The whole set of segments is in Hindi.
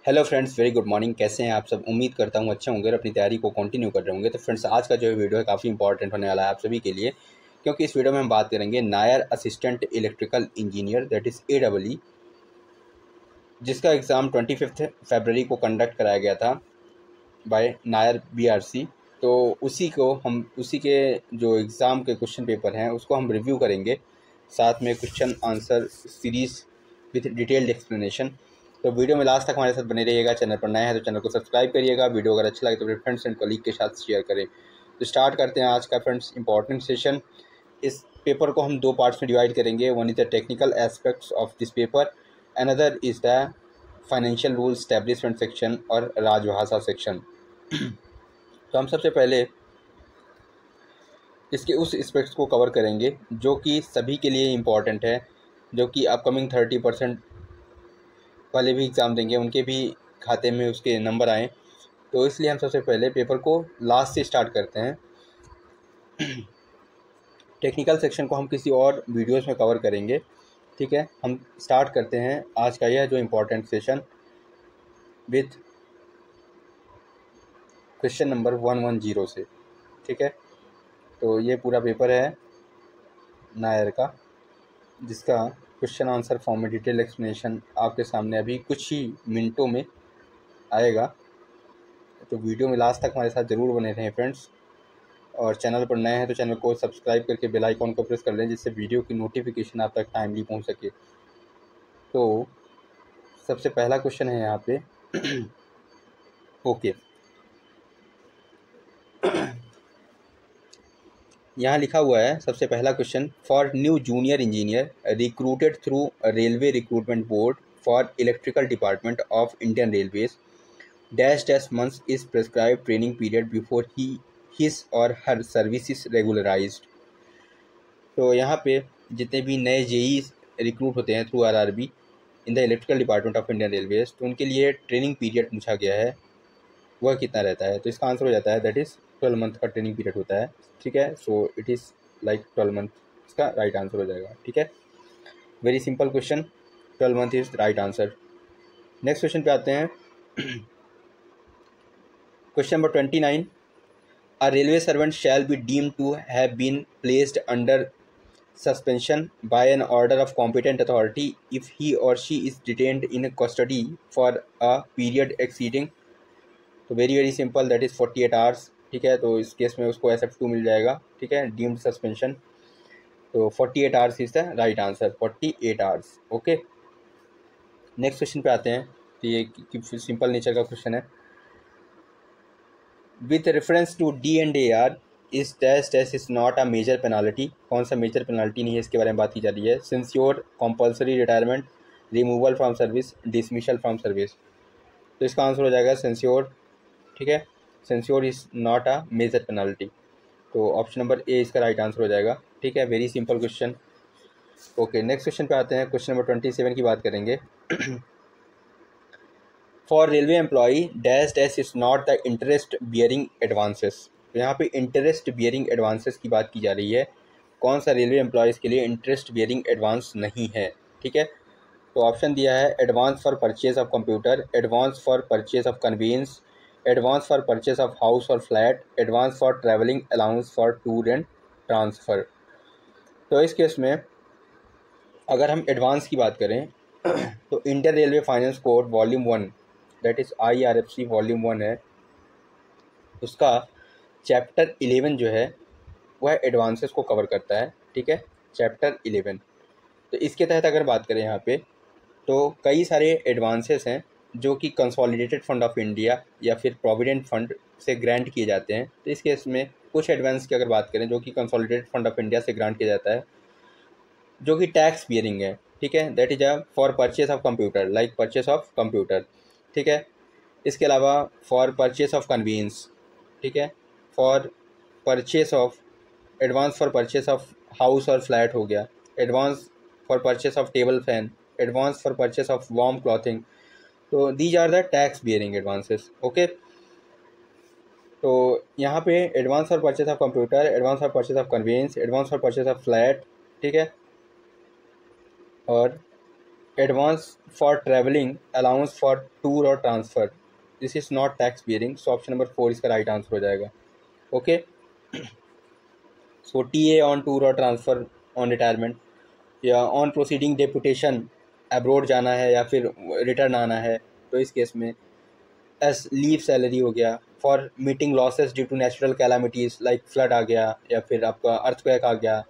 Hello friends, very good morning. कैसे हैं आप सब? उम्मीद करता हूँ अच्छे होंगे और अपनी तैयारी को कंटिन्यू कर रहे होंगे। तो फ्रेंड्स, आज का जो वीडियो है काफ़ी इंपॉर्टेंट होने वाला है आप सभी के लिए, क्योंकि इस वीडियो में हम बात करेंगे Nair assistant electrical engineer, that is AEE, जिसका एग्ज़ाम 25 फरवरी को कंडक्ट कराया गया था बाय नायर BRC। तो उसी के जो एग्ज़ाम के क्वेश्चन पेपर हैं उसको हम रिव्यू करेंगे, साथ में question answer series with detailed explanation. तो वीडियो में लास्ट तक हमारे साथ बने रहिएगा। चैनल पर नए हैं तो चैनल को सब्सक्राइब करिएगा। वीडियो अगर अच्छा लगे तो अपने फ्रेंड्स एंड कलीग के साथ शेयर करें। तो स्टार्ट करते हैं आज का फ्रेंड्स इंपॉर्टेंट सेशन। इस पेपर को हम दो पार्ट्स में डिवाइड करेंगे। One is the technical aspects of this paper, another is the financial rule establishment section और राजभाषा सेक्शन। तो हम सबसे पहले इसके उस एस्पेक्ट्स को कवर करेंगे जो कि सभी के लिए इम्पॉर्टेंट है, जो कि अपकमिंग 30% वाले भी एग्ज़ाम देंगे उनके भी खाते में उसके नंबर आएँ। तो इसलिए हम सबसे पहले पेपर को लास्ट से स्टार्ट करते हैं। टेक्निकल सेक्शन को हम किसी और वीडियोस में कवर करेंगे, ठीक है। हम स्टार्ट करते हैं आज का यह जो important session with question number 110 से, ठीक है। तो ये पूरा पेपर है नायर का, जिसका क्वेश्चन आंसर फॉर्म में डिटेल एक्सप्लेनेशन आपके सामने अभी कुछ ही मिनटों में आएगा। तो वीडियो में लास्ट तक हमारे साथ ज़रूर बने रहें फ्रेंड्स। और चैनल पर नए हैं तो चैनल को सब्सक्राइब करके बेल आइकॉन को प्रेस कर लें, जिससे वीडियो की नोटिफिकेशन आप तक टाइमली पहुंच सके। तो सबसे पहला क्वेश्चन है यहाँ पे ओके, यहाँ लिखा हुआ है सबसे पहला question, for new junior engineer recruited through railway recruitment board for electrical department of Indian railways dash dash months is prescribe training period before he his और हर सर्विसेज रेगुलराइज्ड। तो यहाँ पे जितने भी नए जेई रिक्रूट होते हैं through RRB in the electrical department of Indian railways, तो उनके लिए ट्रेनिंग पीरियड पूछा गया है, वह कितना रहता है। तो इसका आंसर हो जाता है दैट इज़ 12 मंथ का ट्रेनिंग पीरियड होता है, ठीक है। So it is like 12 month, इसका राइट आंसर हो जाएगा, ठीक है। Very simple question, 12 month is right answer. Next question पे आते हैं। Question number 29, a railway servant shall be deemed to have been placed under suspension by an order of competent authority if he or she is detained in custody for a period exceeding, तो very simple, that is 48 hours, ठीक है। तो इस केस में उसको SF2 मिल जाएगा, ठीक है, डीम्ड सस्पेंशन। तो 48 hours is the right answer, 48 hours, okay. Next question पे आते हैं। तो ये सिंपल नेचर का क्वेश्चन है। विथ रेफरेंस टू D&AR इस dash dash is not a major penalty, कौन सा मेजर पेनाल्टी नहीं है इसके बारे में बात की जा रही है। Censure, compulsory retirement, removal from service, dismissal from service. तो इसका आंसर हो जाएगा सेंश्योर, ठीक है। Censure is not a major penalty, तो ऑप्शन नंबर ए इसका राइट आंसर हो जाएगा, ठीक है। Very simple question, okay. Next question पे आते हैं। क्वेश्चन नंबर 27 की बात करेंगे। For railway employee dash dash is not the interest bearing advances, तो यहाँ पे इंटरेस्ट बियरिंग एडवांसेस की बात की जा रही है। कौन सा रेलवे एम्प्लॉयज़ के लिए इंटरेस्ट बियरिंग एडवांस नहीं है, ठीक है। तो ऑप्शन दिया है advance for purchase of computer, advance for purchase of convenience, advance for purchase of house और flat, advance for travelling allowance for tour and transfer. तो इस केस में अगर हम एडवांस की बात करें तो Indian railway finance code volume 1, that is IRFC volume 1 है, उसका चैप्टर 11 जो है वह एडवांसेस को कवर करता है, ठीक है, चैप्टर 11। तो इसके तहत अगर बात करें यहाँ पे, तो कई सारे एडवांसेस हैं जो कि कंसोलिडेटेड फंड ऑफ इंडिया या फिर प्रोविडेंट फंड से ग्रांट किए जाते हैं। तो इस केस में कुछ एडवांस की अगर बात करें जो कि कंसोलिडेटेड फंड ऑफ इंडिया से ग्रांट किया जाता है, जो कि टैक्स बियरिंग है, ठीक है। That is a for purchase of computer, like purchase of computer, ठीक है। इसके अलावा फॉर परचेज ऑफ कन्वीनियंस, ठीक है, for purchase of advance for purchase of house और फ्लैट हो गया, advance for purchase of table fan, advance for purchase of warm clothing. तो these are the tax bearing advances, okay. तो यहाँ पे advance for purchase of computer, advance for purchase of convenience, advance for purchase of flat, ठीक है, और advance for travelling, allowance for tour और transfer, this is not tax bearing. So option number 4 इसका राइट आंसर हो जाएगा। Okay, so TA on tour और ट्रांसफ़र ऑन रिटायरमेंट, या ऑन प्रोसीडिंग डेपुटेशन, अब्रोड जाना है या फिर रिटर्न आना है, तो इस केस में एस लीव सैलरी हो गया। For meeting losses due to natural calamities like flood आ गया या फिर आपका अर्थक्वेक आ गया,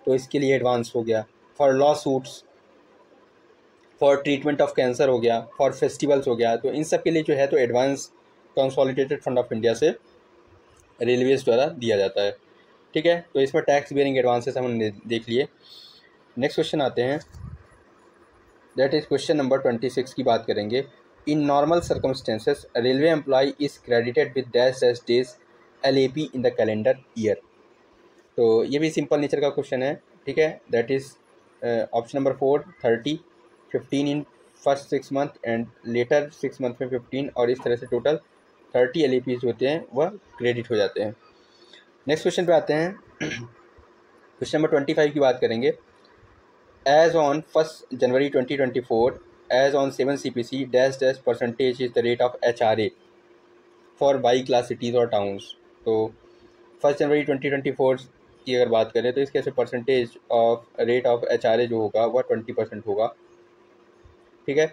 तो इसके लिए एडवांस हो गया। For law suits, for treatment of cancer हो गया, फॉर फेस्टिवल्स हो गया, तो इन सब के लिए जो है तो advance consolidated fund of India से रेलवेज द्वारा दिया जाता है। ठीक है, तो इसमें टैक्स बियरिंग एडवांसेस हमने देख लिए। नेक्स्ट क्वेश्चन आते हैं, दैट इज क्वेश्चन नंबर 26 की बात करेंगे। In normal circumstances railway employee is credited with dash dash days LAP in the calendar year. तो ये भी सिंपल नेचर का क्वेश्चन है। ठीक है, that is option number 4 30, 15 in first 6 month and later 6 month में 15, और इस तरह से टोटल 30 LAPs होते हैं वह क्रेडिट हो जाते हैं। नेक्स्ट क्वेश्चन पे आते हैं। क्वेश्चन नंबर 25 की बात करेंगे। As on 1 January 2024, as on 7 CPC dash dash percentage is the rate of HRA for Y class cities और टाउन्स। तो 1 जनवरी 2024 की अगर बात करें तो इसके से percentage of rate of HRA जो होगा वह 20% होगा। ठीक है,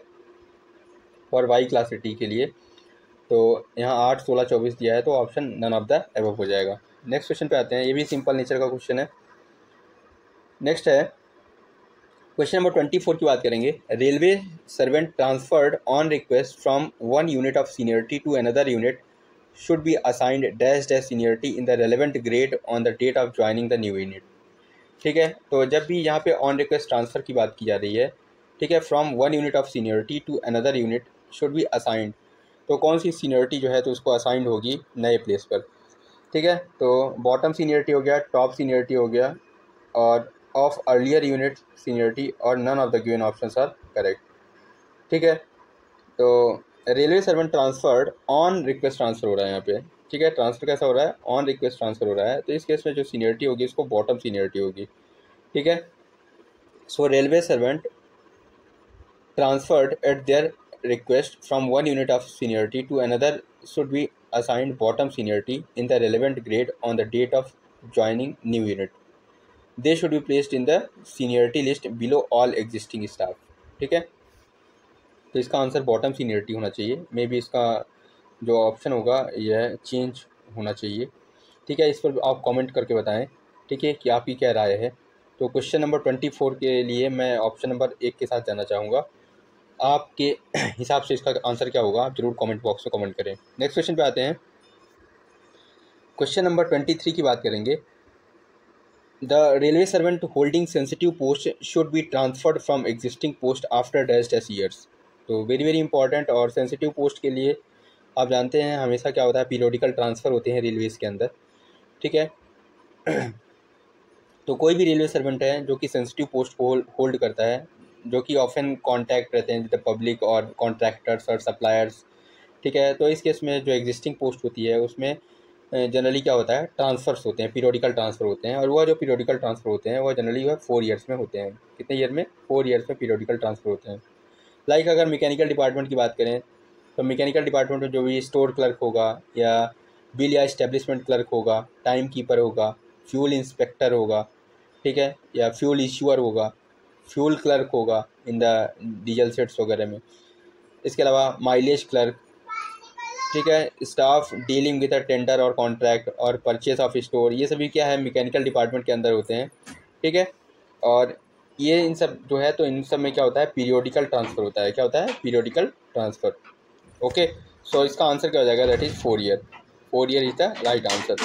फॉर वाई क्लास सिटी के लिए। तो यहाँ 8, 16, 24 दिया है, तो option none of the above हो जाएगा। नेक्स्ट क्वेश्चन पे आते हैं, ये भी सिंपल नेचर का क्वेश्चन है। नेक्स्ट है क्वेश्चन नंबर 24 की बात करेंगे। Railway servant transferred on request from one unit of seniority to another unit should be assigned dash dash seniority in the relevant grade on the date of joining the new unit। ठीक है, तो जब भी यहाँ पे ऑन रिक्वेस्ट ट्रांसफ़र की बात की जा रही है, ठीक है, from one unit of seniority to another unit should be assigned, तो कौन सी सीनियरिटी जो है तो उसको असाइंड होगी नए प्लेस पर। ठीक है, तो बॉटम सीनियरिटी हो गया, टॉप सीनियरिटी हो गया, और ऑफ अर्लियर यूनिट सीनियरिटी, और none of the given options are correct. ठीक है, तो railway servant transferred on request transfer हो रहा है यहाँ पे। ठीक है, ट्रांसफ़र कैसा हो रहा है, ऑन रिक्वेस्ट ट्रांसफ़र हो रहा है, तो इस केस में जो सीनियरिटी होगी इसको बॉटम सीनियरिटी होगी। ठीक है, so railway servant transferred at their request from one unit of seniority to another should be assigned bottom seniority in the relevant grade on the date of joining new unit. They should be placed in the seniority list below all existing staff. ठीक है, तो इसका आंसर बॉटम सीनियरिटी होना चाहिए। मे बी इसका जो ऑप्शन होगा यह चेंज होना चाहिए। ठीक है, इस पर आप कमेंट करके बताएं, ठीक है, कि आपकी क्या राय है। तो क्वेश्चन नंबर 24 के लिए मैं ऑप्शन नंबर 1 के साथ जाना चाहूँगा। आपके हिसाब से इसका आंसर क्या होगा, आप जरूर कमेंट बॉक्स में कमेंट करें। नेक्स्ट क्वेश्चन पे आते हैं। क्वेश्चन नंबर 23 की बात करेंगे। The railway servant holding sensitive post should be transferred from existing post after dash dash years. तो वेरी वेरी इंपॉर्टेंट, और सेंसिटिव पोस्ट के लिए आप जानते हैं हमेशा क्या होता है, पीरियोडिकल ट्रांसफ़र होते हैं रेलवेज़ के अंदर। ठीक है, तो कोई भी रेलवे सर्वेंट है जो कि सेंसिटिव पोस्ट को होल्ड करता है, जो कि ऑफन कॉन्टैक्ट रहते हैं विद पब्लिक और कॉन्ट्रैक्टर्स और सप्लायर्स। ठीक है, तो इस केस में जो एग्जिस्टिंग पोस्ट होती है उसमें जनरली क्या होता है, ट्रांसफ़र्स होते हैं, पीरियोडिकल ट्रांसफ़र होते हैं, और वह जो पीरियोडिकल ट्रांसफ़र होते हैं वह जनरली वह 4 ईयर्स में होते हैं। कितने ईयर में, 4 ईयर्स में पीरियोडिकल ट्रांसफ़र होते हैं। लाइक अगर मैकेनिकल डिपार्टमेंट की बात करें तो मैकेनिकल डिपार्टमेंट में जो भी स्टोर क्लर्क होगा, या बिल या इस्टेब्लिशमेंट क्लर्क होगा, टाइम कीपर होगा, फ्यूल इंस्पेक्टर होगा, ठीक है, या फ्यूल इशूअर होगा, फ्यूल क्लर्क होगा इन द डीजल सेट्स वगैरह में। इसके अलावा माइलेज क्लर्क, ठीक है, staff dealing with a tender और कॉन्ट्रैक्ट और परचेज ऑफ स्टोर, ये सभी क्या है, मैकेनिकल डिपार्टमेंट के अंदर होते हैं। ठीक है, और ये इन सब जो है तो इन सब में क्या होता है, पीरियोडिकल ट्रांसफ़र होता है। क्या होता है, पीरियोडिकल ट्रांसफ़र। ओके, सो इसका आंसर क्या हो जाएगा, that is 4 year. 4 year is the right answer.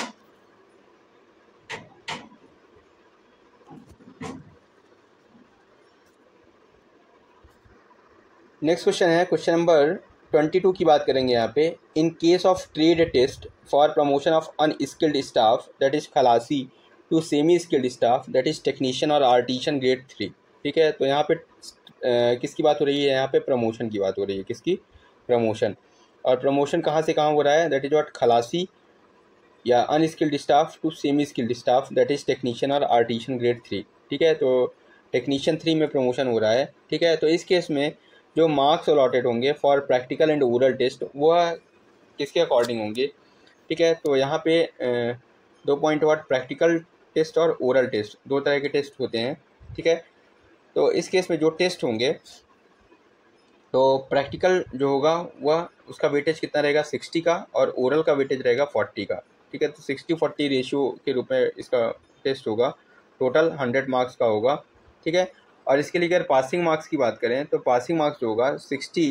Next question है क्वेश्चन नंबर 22 की बात करेंगे यहाँ पे। In case of trade test for promotion of unskilled staff that is खलासी to semi skilled staff that is technician और आर्टिशन ग्रेड 3। ठीक है, तो यहाँ पे किसकी बात हो रही है, यहाँ पे प्रमोशन की बात हो रही है। किसकी, प्रमोशन। और प्रमोशन कहाँ से कहाँ हो रहा है, दैट इज व्हाट, खलासी या unskilled staff to semi skilled staff that is technician और आर्टिशन ग्रेड 3। ठीक है, तो टेक्नीशियन 3 में प्रमोशन हो रहा है, ठीक है। तो इस केस में जो मार्क्स अलॉटेड होंगे for practical and oral test वह किसके अकॉर्डिंग होंगे, ठीक है। तो यहाँ पे 2 पॉइंट वाट प्रैक्टिकल टेस्ट और ओरल टेस्ट 2 तरह के टेस्ट होते हैं, ठीक है। तो इस केस में जो टेस्ट होंगे तो प्रैक्टिकल जो होगा वह उसका वेटेज कितना रहेगा 60 का और ओरल का वेटेज रहेगा 40 का, ठीक है। तो 60-40 रेशियो के रूप में इसका टेस्ट होगा, टोटल 100 मार्क्स का होगा, ठीक है। और इसके लिए अगर पासिंग मार्क्स की बात करें तो पासिंग मार्क्स जो होगा 60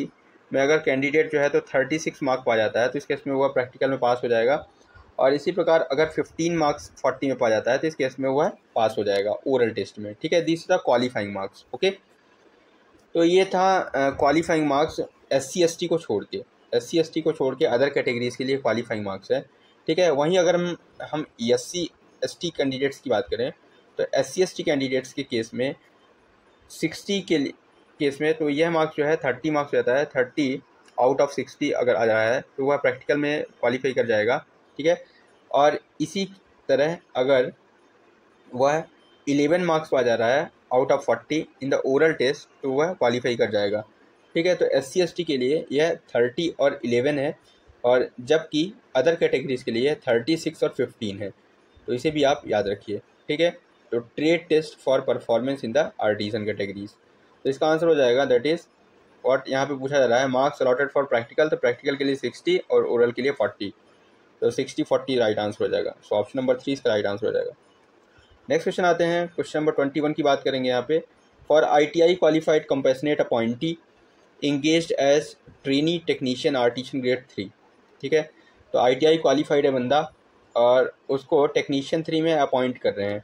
में अगर कैंडिडेट जो है तो 36 मार्क पा जाता है तो इस केस में वह प्रैक्टिकल में पास हो जाएगा। और इसी प्रकार अगर 15 मार्क्स 40 में पा जाता है तो इस केस में वह पास हो जाएगा ओरल टेस्ट में, ठीक है। This is the qualifying marks, okay. तो ये था क्वालिफाइंग मार्क्स SC ST को छोड़ के, SC ST को छोड़ के अदर कैटेगरीज़ के लिए क्वालिफाइंग मार्क्स है, ठीक है। वहीं अगर हम SC ST कैंडिडेट्स की बात करें तो SC ST कैंडिडेट्स के केस में 60 के केस में तो यह मार्क्स जो है 30 मार्क्स रहता है, 30 आउट ऑफ 60 अगर आ रहा है तो वह प्रैक्टिकल में क्वालिफाई कर जाएगा, ठीक है। और इसी तरह अगर वह 11 मार्क्स पा जा रहा है out of 40 in the oral test तो वह क्वालिफाई कर जाएगा, ठीक है। तो SC ST के लिए यह 30 और 11 है और जबकि अदर कैटेगरीज के लिए 36 और 15 है, तो इसे भी आप याद रखिए, ठीक है। तो trade test for performance in the artisan categories, तो इसका आंसर हो जाएगा दैट इज़ व्हाट यहाँ पे पूछा जा रहा है मार्क्स अलॉटेड फॉर प्रैक्टिकल, तो प्रैक्टिकल के लिए 60 और ओरल के लिए 40, तो 60-40 राइट आंसर हो जाएगा। सो ऑप्शन नंबर 3 इसका राइट आंसर हो जाएगा। नेक्स्ट क्वेश्चन आते हैं, क्वेश्चन नंबर 21 की बात करेंगे यहाँ पे। For ITI qualified compassionate appointee engaged as trainee technician artisan grade 3, ठीक है। तो ITI क्वालिफाइड है बंदा और उसको टेक्नीशियन 3 में अपॉइंट कर रहे हैं,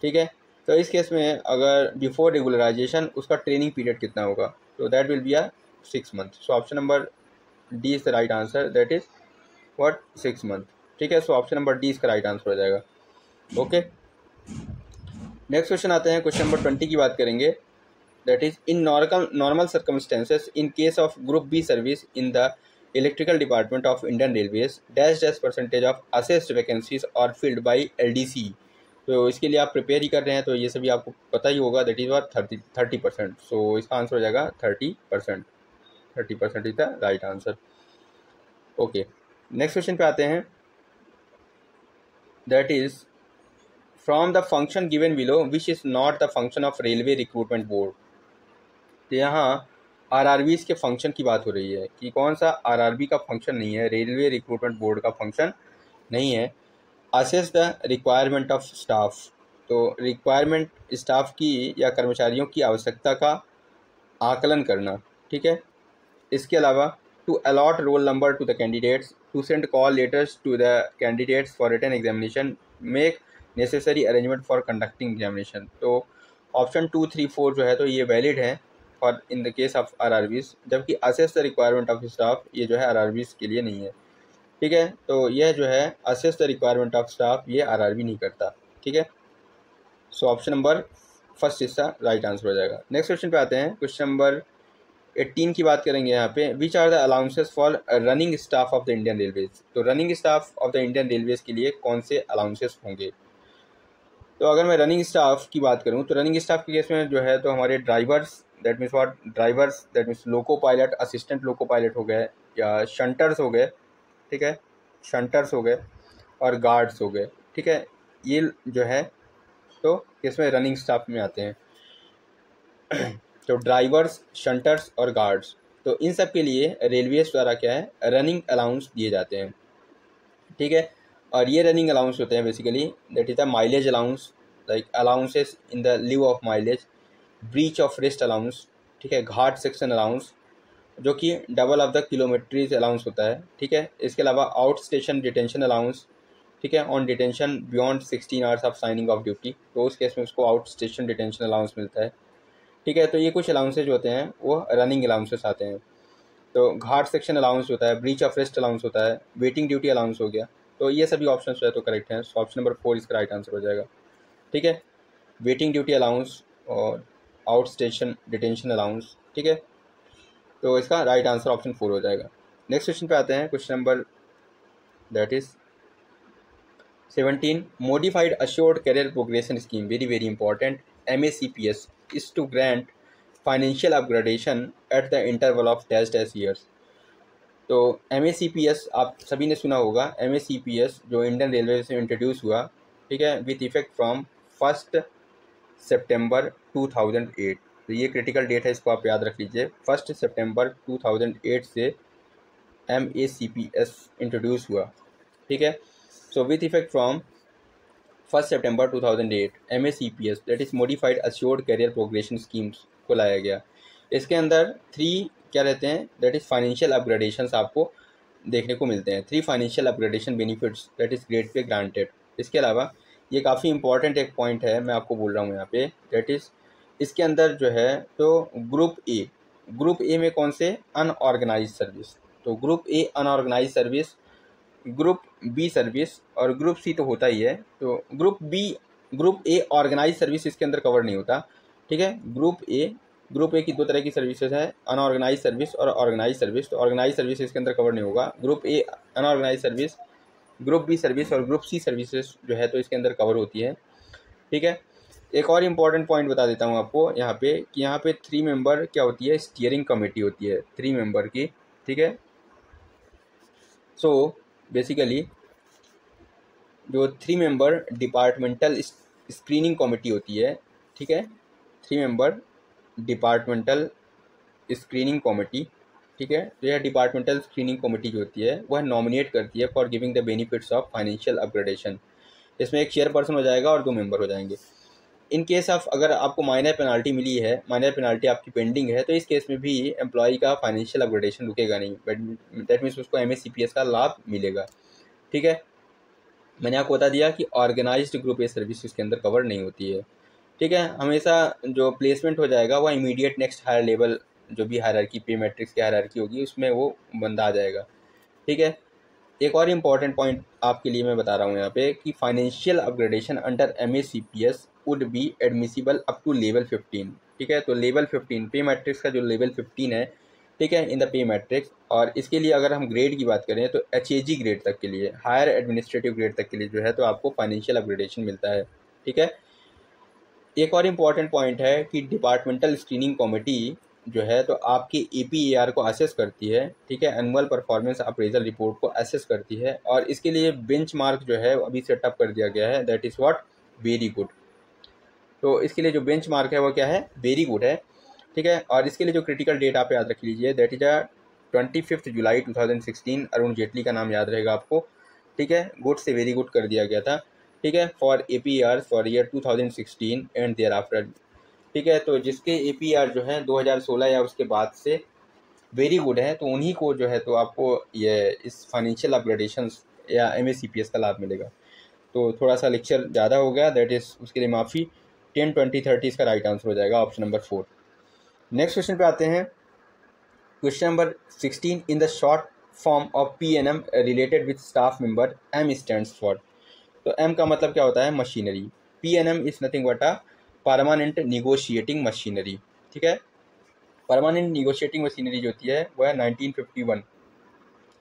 ठीक है। तो इस केस में अगर बिफोर रेगुलराइजेशन उसका ट्रेनिंग पीरियड कितना होगा, तो that will be 6 month. So option number D is the right answer, that is what 6 month, ठीक है। सो ऑप्शन नंबर डी इसका राइट आंसर हो जाएगा, ओके। नेक्स्ट क्वेश्चन आते हैं, क्वेश्चन नंबर 20 की बात करेंगे। That is in normal circumstances in case of group B service in the electrical department of Indian railways dash percentage of assessed vacancies और फिल्ड बाई LDC। तो इसके लिए आप प्रिपेयर ही कर रहे हैं तो ये सभी आपको पता ही होगा, दैट इज वॉट 30%। सो इसका आंसर हो जाएगा 30%, 30% is the right answer, okay. Next question पे आते हैं, that is from the function given below which is not the function of railway recruitment board. तो यहाँ RRBs के फंक्शन की बात हो रही है कि कौन सा RRB का फंक्शन नहीं है, रेलवे रिक्रूटमेंट बोर्ड का फंक्शन नहीं है। Assess the requirement of staff, तो रिक्वायरमेंट स्टाफ की या कर्मचारियों की आवश्यकता का आकलन करना, ठीक है। इसके अलावा to allot roll number to the candidates, to send call letters to the candidates for written examination, make necessary arrangement for conducting examination. तो ऑप्शन 2, 3, 4 जो है तो ये वैलिड है for in the case of RRBs, जबकि assess the requirement of staff ये जो है RRBs के लिए नहीं है, ठीक है। तो यह जो है assess the requirement of staff ये RRB नहीं करता, ठीक है। सो ऑप्शन नंबर फर्स्ट इसका राइट आंसर हो जाएगा। नेक्स्ट क्वेश्चन पे आते हैं, क्वेश्चन नंबर 18 की बात करेंगे यहाँ पे। Which are the allowances for running staff of the Indian railways. तो running staff of the Indian railways के लिए कौन से अलाउंसेस होंगे। तो अगर मैं रनिंग स्टाफ की बात करूँ तो रनिंग स्टाफ के केस में जो है तो हमारे drivers, that means what drivers, that means loco pilot, assistant loco pilot हो गए या शंटर्स हो गए, ठीक है, शंटर्स हो गए और गार्ड्स हो गए, ठीक है। ये जो है तो इसमें रनिंग स्टाफ में आते हैं। तो ड्राइवर्स, शंटर्स और गार्ड्स, तो इन सब के लिए रेलवेज द्वारा क्या है रनिंग अलाउंस दिए जाते हैं, ठीक है। और ये रनिंग अलाउंस होते हैं basically that is the mileage allowance, like allowances in the live of mileage, breach of rest allowance, ठीक है, घाट सेक्शन अलाउंस जो कि डबल ऑफ द किलोमीटरीज अलाउंस होता है, ठीक है। इसके अलावा आउट स्टेशन डिटेंशन अलाउंस, ठीक है, on detention beyond 16 hours of signing off duty, तो उस केस में उसको आउट स्टेशन डिटेंशन अलाउंस मिलता है, ठीक है। तो ये कुछ अलाउंसेज होते हैं वो रनिंग अलाउंसेस आते हैं। तो घाट सेक्शन अलाउंस होता है, ब्रीच ऑफ रेस्ट अलाउंस होता है, वेटिंग ड्यूटी अलाउंस हो गया, तो ये सभी ऑप्शन जो है तो करेक्ट हैं। सो ऑप्शन नंबर 4 इसका राइट आंसर हो जाएगा, ठीक है। वेटिंग ड्यूटी अलाउंस और आउट स्टेशन डिटेंशन अलाउंस, ठीक है। तो इसका राइट आंसर ऑप्शन 4 हो जाएगा। नेक्स्ट क्वेश्चन पे आते हैं, question number that is 17 modified assured career progression scheme, very very important, MACPS is to grant financial upgradation at the interval of dash dash years. तो MACPS आप सभी ने सुना होगा। MACPS जो इंडियन रेलवे से इंट्रोड्यूस हुआ, ठीक है, विथ इफेक्ट फ्रॉम 1 सितंबर 2008। तो ये क्रिटिकल डेट है, इसको आप याद रख लीजिए। 1 सितंबर 2008 से MACPS इंट्रोड्यूस हुआ, ठीक है। So with effect from 1 September 2008 MACPS that is modified assured career progression schemes को लाया गया। इसके अंदर 3 क्या रहते हैं, दैट इज़ फाइनेंशियल अपग्रेडेशंस आपको देखने को मिलते हैं। 3 financial upgradation benefits that is grade pay granted. इसके अलावा ये काफ़ी इंपॉर्टेंट एक पॉइंट है, मैं आपको बोल रहा हूँ यहाँ पे, दैट इज़ इसके अंदर जो है तो ग्रुप ए में कौन से, अनऑर्गेनाइज सर्विस। तो group A unorganised service, group B service और ग्रुप सी तो होता ही है। तो ग्रुप ए ऑर्गेनाइज सर्विस इसके अंदर कवर नहीं होता, ठीक है। ग्रुप ए की 2 तरह की सर्विसेज है, अनऑर्गेनाइज सर्विस और ऑर्गेनाइज सर्विस। तो ऑर्गेनाइज सर्विस इसके अंदर कवर नहीं होगा। Group A unorganised service, group B service और ग्रुप सी सर्विसेज जो है तो इसके अंदर कवर होती है, ठीक है। एक और इम्पॉर्टेंट पॉइंट बता देता हूँ आपको यहाँ पे कि यहाँ पे 3 मेंबर क्या होती है, स्टीयरिंग कमेटी होती है 3 मेंबर की, ठीक है। सो बेसिकली जो 3 मेंबर डिपार्टमेंटल स्क्रीनिंग कमेटी होती है, ठीक है, 3 मेंबर डिपार्टमेंटल स्क्रीनिंग कमेटी, ठीक है। तो यह डिपार्टमेंटल स्क्रीनिंग कमेटी जो होती है वह नॉमिनेट करती है for giving the benefits of financial upgradation. इसमें एक चेयरपर्सन हो जाएगा और 2 मेंबर हो जाएंगे। इन केस ऑफ अगर आपको माइनर पेनाल्टी मिली है, माइनर पेनाल्टी आपकी पेंडिंग है, तो इस केस में भी एम्प्लॉय का फाइनेंशियल अपग्रेडेशन रुकेगा नहीं, बट दैट मीन्स उसको MACPS का लाभ मिलेगा, ठीक है। मैंने आपको बता दिया कि ऑर्गेनाइज्ड ग्रुप ए सर्विस इसके अंदर कवर नहीं होती है, ठीक है। हमेशा जो प्लेसमेंट हो जाएगा वह इमीडिएट नेक्स्ट हायर लेवल, जो भी हायरार्की पे मैट्रिक्स की हायरार्की होगी उसमें वो बंदा आ जाएगा, ठीक है। एक और इम्पॉर्टेंट पॉइंट आपके लिए मैं बता रहा हूँ यहाँ पे कि financial upgradation under MACPS would be admissible up to level 15, ठीक है। तो लेवल 15 पे मैट्रिक्स का जो लेवल 15 है, ठीक है, इन द पे मैट्रिक्स। और इसके लिए अगर हम ग्रेड की बात करें तो HAG ग्रेड तक के लिए, हायर एडमिनिस्ट्रेटिव ग्रेड तक के लिए जो है तो आपको फाइनेंशियल अपग्रेडेशन मिलता है, ठीक है। एक और इम्पॉर्टेंट पॉइंट है कि डिपार्टमेंटल स्क्रीनिंग कमेटी जो है तो आपकी APAR को असेस करती है, ठीक है, एनुअल परफॉर्मेंस अप्रेजल रिपोर्ट को असेस करती है। और इसके लिए बेंचमार्क जो है अभी सेटअप कर दिया गया है, that is what, very good. तो इसके लिए जो बेंचमार्क है वो क्या है, वेरी गुड है, ठीक है। और इसके लिए जो क्रिटिकल डेट आप याद रख लीजिए, दैट इज 25 जुलाई 2016। अरुण जेटली का नाम याद रहेगा आपको, ठीक है। गुड से वेरी गुड कर दिया गया था, ठीक है, for APAR for year 2016 and thereafter, ठीक है। तो जिसके APAR जो है 2016 या उसके बाद से वेरी गुड है, तो उन्हीं को जो है तो आपको ये इस फाइनेंशियल अपग्रेडेशन या MACPS का लाभ मिलेगा। तो थोड़ा सा लेक्चर ज़्यादा हो गया, दैट इज़ उसके लिए माफ़ी। 10, 20, 30 इसका राइट आंसर हो जाएगा, ऑप्शन नंबर 4। नेक्स्ट क्वेश्चन पे आते हैं। Question number 16, in the short form of PNM related with staff member, M stands for. तो M का मतलब क्या होता है, machinery. PNM is nothing but a permanent negotiating machinery, ठीक है। परमानेंट निगोशिएटिंग मशीनरी जो होती है वह 1951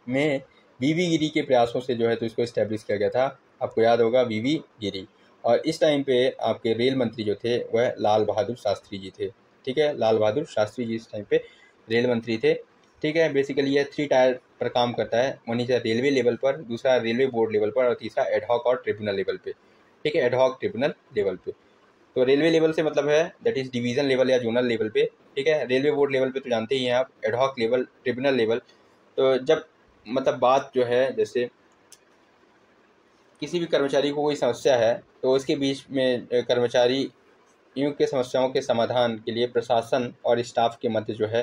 में VV गिरी के प्रयासों से जो है तो इसको इस्टेब्लिश किया गया था। आपको याद होगा VV गिरी। और इस टाइम पे आपके रेल मंत्री जो थे वह लाल बहादुर शास्त्री जी थे, ठीक है। लाल बहादुर शास्त्री जी इस टाइम पे रेल मंत्री थे, ठीक है। बेसिकली ये 3 टायर पर काम करता है, वन इज रेलवे लेवल पर, दूसरा रेलवे बोर्ड लेवल पर और तीसरा एडहॉक और ट्रिब्यूनल लेवल पे, ठीक है, एडहॉक ट्रिब्यूनल लेवल पे। तो रेलवे लेवल से मतलब है दैट इज़ डिवीज़न लेवल या जोनल लेवल पे, ठीक है। रेलवे बोर्ड लेवल पे तो जानते ही हैं आप, एडहॉक लेवल, ट्रिब्यूनल लेवल। तो जब मतलब बात जो है जैसे किसी भी कर्मचारी को कोई समस्या है तो उसके बीच में कर्मचारियों के समस्याओं के समाधान के लिए प्रशासन और स्टाफ के मध्य जो है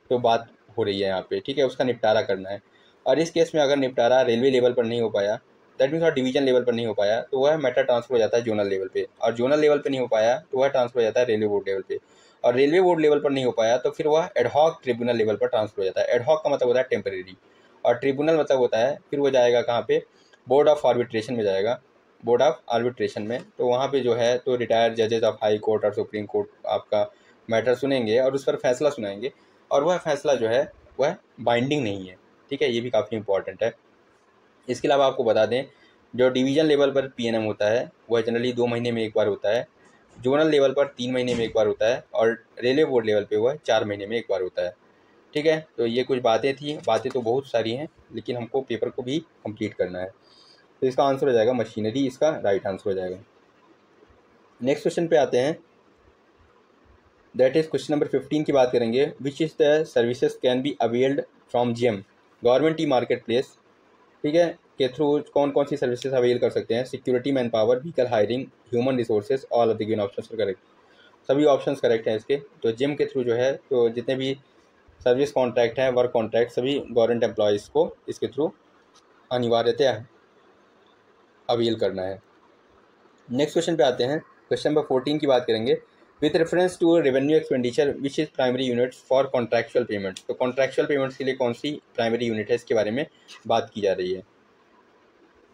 तो बात हो रही है यहाँ पे, ठीक है, उसका निपटारा करना है। और इस केस में अगर निपटारा रेलवे लेवल पर नहीं हो पाया, दैट मीन्स और डिवीजन लेवल पर नहीं हो पाया, तो वह मैटर ट्रांसफर हो जाता है जोनल लेवल पे। और जोनल लेवल पे नहीं हो पाया तो वह ट्रांसफर हो जाता है रेलवे बोर्ड लेवल पे। और रेलवे बोर्ड लेवल पर नहीं हो पाया तो फिर वह एडहॉक ट्रिब्यूनल लेवल पर ट्रांसफर हो जाता है। एडहॉक का मतलब होता है टेम्परेरी, और ट्रिब्यूनल मतलब होता है फिर वो जाएगा कहाँ पे, बोर्ड ऑफ आर्बिट्रेशन में जाएगा, बोर्ड ऑफ आर्बिट्रेशन में। तो वहाँ पे जो है तो रिटायर्ड जजेस ऑफ हाई कोर्ट और सुप्रीम कोर्ट आपका मैटर सुनेंगे और उस पर फैसला सुनाएंगे। और वह फैसला जो है वह बाइंडिंग नहीं है, ठीक है, ये भी काफ़ी इंपॉर्टेंट है। इसके अलावा आपको बता दें जो डिवीज़न लेवल पर PNM होता है वह जनरली 2 महीने में एक बार होता है, जोनल लेवल पर 3 महीने में एक बार होता है और रेलवे बोर्ड लेवल पे हुआ है 4 महीने में एक बार होता है। ठीक है, तो ये कुछ बातें थी, बातें तो बहुत सारी हैं लेकिन हमको पेपर को भी कंप्लीट करना है। तो इसका आंसर हो जाएगा मशीनरी, इसका राइट आंसर हो जाएगा। नेक्स्ट क्वेश्चन पे आते हैं, दैट इज क्वेश्चन नंबर 15 की बात करेंगे। Which is the services can be availed from GeM government e market place. ठीक है, के थ्रू कौन कौन सी सर्विसेज अवेल कर सकते हैं? Security, manpower, vehicle hiring, human resources, all of the given options are correct. सभी ऑप्शंस करेक्ट हैं इसके। तो GeM के थ्रू जो है, तो जितने भी सर्विस कॉन्ट्रैक्ट हैं, वर्क कॉन्ट्रैक्ट, सभी गवर्नमेंट एम्प्लॉयज़ को इसके थ्रू अनिवार्यतया अवेल करना है। नेक्स्ट क्वेश्चन पे आते हैं, क्वेश्चन नंबर 14 की बात करेंगे। With reference to revenue expenditure which is primary units for contractual payments. तो कॉन्ट्रैक्चुअल पेमेंट्स के लिए कौन सी प्राइमरी यूनिट है, इसके बारे में बात की जा रही है।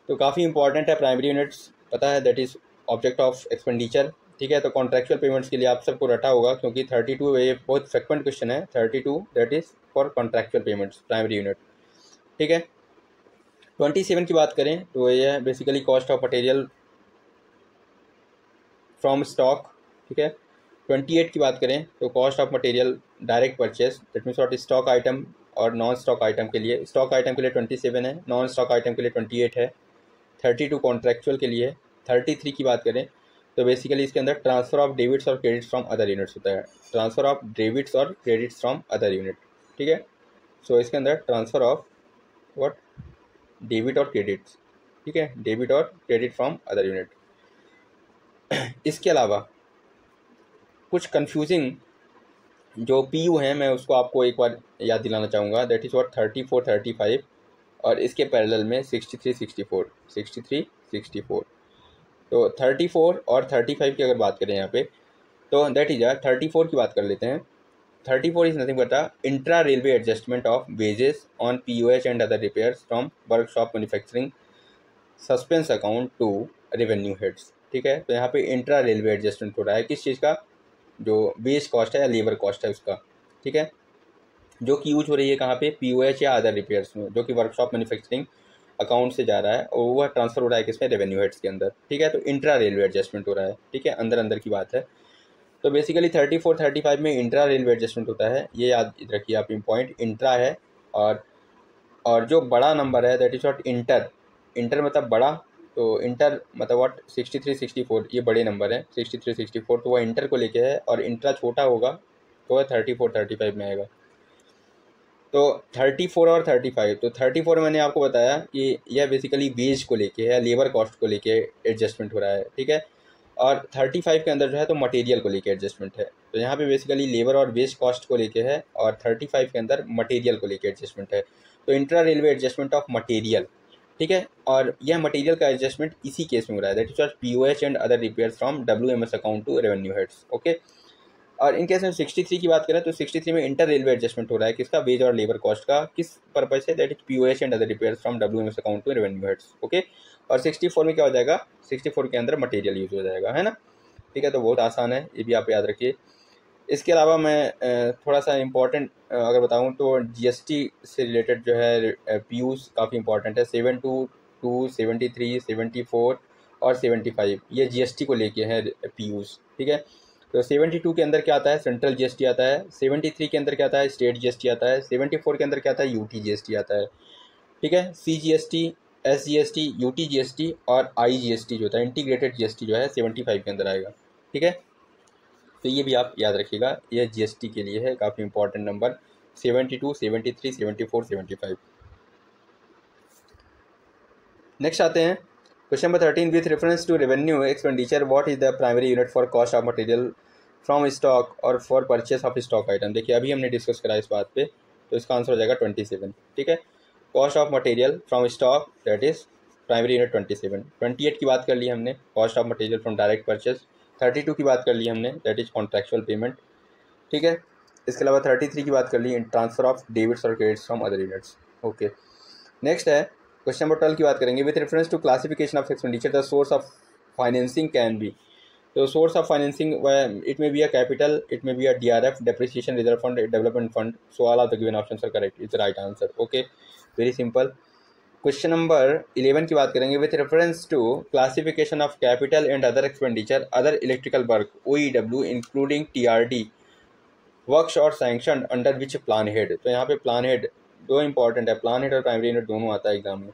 तो काफ़ी इंपॉर्टेंट है प्राइमरी यूनिट्स, पता है, that is object of Expenditure. ठीक है, तो कॉन्ट्रैक्चुअल पेमेंट्स के लिए आप सबको रटा होगा क्योंकि 32 ये बहुत फ्रिक्वेंट क्वेश्चन है। 32 that is for contractual payments primary unit. ठीक है, 27 की बात करें तो ये है basically cost of material from stock. ठीक है, 28 की बात करें तो cost of material direct purchase, that means what stock item और नॉन स्टॉक आइटम के लिए। स्टॉक आइटम के लिए 27 है, नॉन स्टॉक आइटम के लिए 28 है, 32 कॉन्ट्रैक्चुअल के लिए। 33 की बात करें तो बेसिकली इसके अंदर ट्रांसफ़र ऑफ डेबिट्स और क्रेडिट्स फ्रॉम अदर यूनिट्स होता है। ट्रांसफ़र ऑफ डेबिट्स और क्रेडिट्स फ्रॉम अदर यूनिट। ठीक है, सो इसके अंदर ट्रांसफ़र ऑफ व्हाट, डेबिट और क्रेडिट्स। ठीक है, डेबिट और क्रेडिट फ्रॉम अदर यूनिट। इसके अलावा कुछ कंफ्यूजिंग जो PU हैं, मैं उसको आपको एक बार याद दिलाना चाहूँगा। दैट इज़ व्हाट 34, 35 और इसके पैरेलल में 63, 64, 63, 64। तो 34 और 35 की अगर बात करें यहाँ पे, तो दैट इज 34 की बात कर लेते हैं। 34 is nothing but intra railway adjustment of wages on POH and other repairs from workshop manufacturing suspense account to revenue heads. ठीक है, तो यहाँ पे इंट्रा रेलवे एडजस्टमेंट हो रहा है किस चीज़ का, जो बेस कॉस्ट है या लेबर कॉस्ट है उसका। ठीक है, जो कि यूज हो रही है कहाँ पे, POH या अदर रिपेयर्स में, जो कि वर्कशॉप मैन्युफैक्चरिंग अकाउंट से जा रहा है और वह ट्रांसफर हो रहा है किसमें, रेवेन्यू हेड्स के अंदर। ठीक है, तो इंट्रा रेलवे एडजस्टमेंट हो रहा है। ठीक है, अंदर अंदर की बात है। तो बेसिकली 34, 35 में इंट्रा रेलवे एडजस्टमेंट होता है, ये याद रखिए आप, पॉइंट इंट्रा है। और जो बड़ा नंबर है that is what inter. Inter मतलब बड़ा, तो इंटर मतलब व्हाट 63, 64 ये बड़े नंबर हैं। 63, 64 तो वह इंटर को लेके है और इंट्रा छोटा होगा तो वह 34, 35 में आएगा। तो 34 और 35, तो 34 मैंने आपको बताया कि यह बेसिकली वेज को लेके है, लेबर कॉस्ट को लेके एडजस्टमेंट हो रहा है। ठीक है, और 35 के अंदर जो है तो मटेरियल को लेके एडजस्टमेंट है। तो यहाँ पे बेसिकली लेबर और वेज कॉस्ट को लेके है और 35 के अंदर मटेरियल को लेके एडजस्टमेंट है। तो intra railway adjustment of material. ठीक है, और यह मटेरियल का एडजस्टमेंट इसी केस में हो रहा है, that is POH and other repairs from WMS account to revenue heads. Okay, और इन केस में 63 की बात करें तो 63 में इंटर रेलवे एडजस्टमेंट हो रहा है किसका, वेज और लेबर कॉस्ट का। किस पर्पज से, that is POH and other repairs from WMS account to revenue heads. Okay, और 64 में क्या हो जाएगा, 64 के अंदर मटेरियल यूज हो जाएगा, है ना। ठीक है, तो बहुत आसान है, ये भी आप याद रखिए। इसके अलावा मैं थोड़ा सा इम्पोर्टेंट अगर बताऊँ तो GST से रिलेटेड जो है PUs काफ़ी इंपॉर्टेंट है। 72, 73, 74 और 75 ये GST को लेके हैं PUs। ठीक है, तो 72 के अंदर क्या आता है, सेंट्रल GST आता है। 73 के अंदर क्या आता है, स्टेट GST आता है। 74 के अंदर क्या आता है, UT GST आता है। ठीक है, CGST, SGST, UT GST और IGST जो होता है, इंटीग्रेटेड GST जो है 75 के अंदर आएगा। ठीक है, तो ये भी आप याद रखिएगा, ये GST के लिए है काफ़ी इंपॉर्टेंट नंबर 72, 73, 74, 75। नेक्स्ट आते हैं question number 13। With reference to revenue expenditure what is the primary unit for cost of material from stock और for purchase of stock item. देखिए अभी हमने डिस्कस करा इस बात पे, तो इसका आंसर हो जाएगा 27। ठीक है, cost of material from stock that is primary unit 27। 28 की बात कर ली हमने, cost of material from direct purchase. 32 की बात कर ली हमने, दैट इज कॉन्ट्रैक्चुअल पेमेंट। ठीक है, इसके अलावा 33 की बात कर ली, ट्रांसफर ऑफ डेबिट्स और credits from other units. Okay, next है क्वेश्चन नंबर 12 की बात करेंगे। With reference to classification of expenditure the source of financing can be. तो source of financing it may be a capital, it may be a DRF, depreciation reserve fund, development fund. So all of the given options are correct, is the right answer. Okay, very simple. Question number 11 की बात करेंगे। With reference to classification of capital and other expenditure other electrical work OEW including TRD works और sanction under which plan head. तो यहाँ पे प्लान हेड दो इंपॉर्टेंट है, प्लान हेड और प्राइमरी यूनिट दोनों आता है एग्जाम में।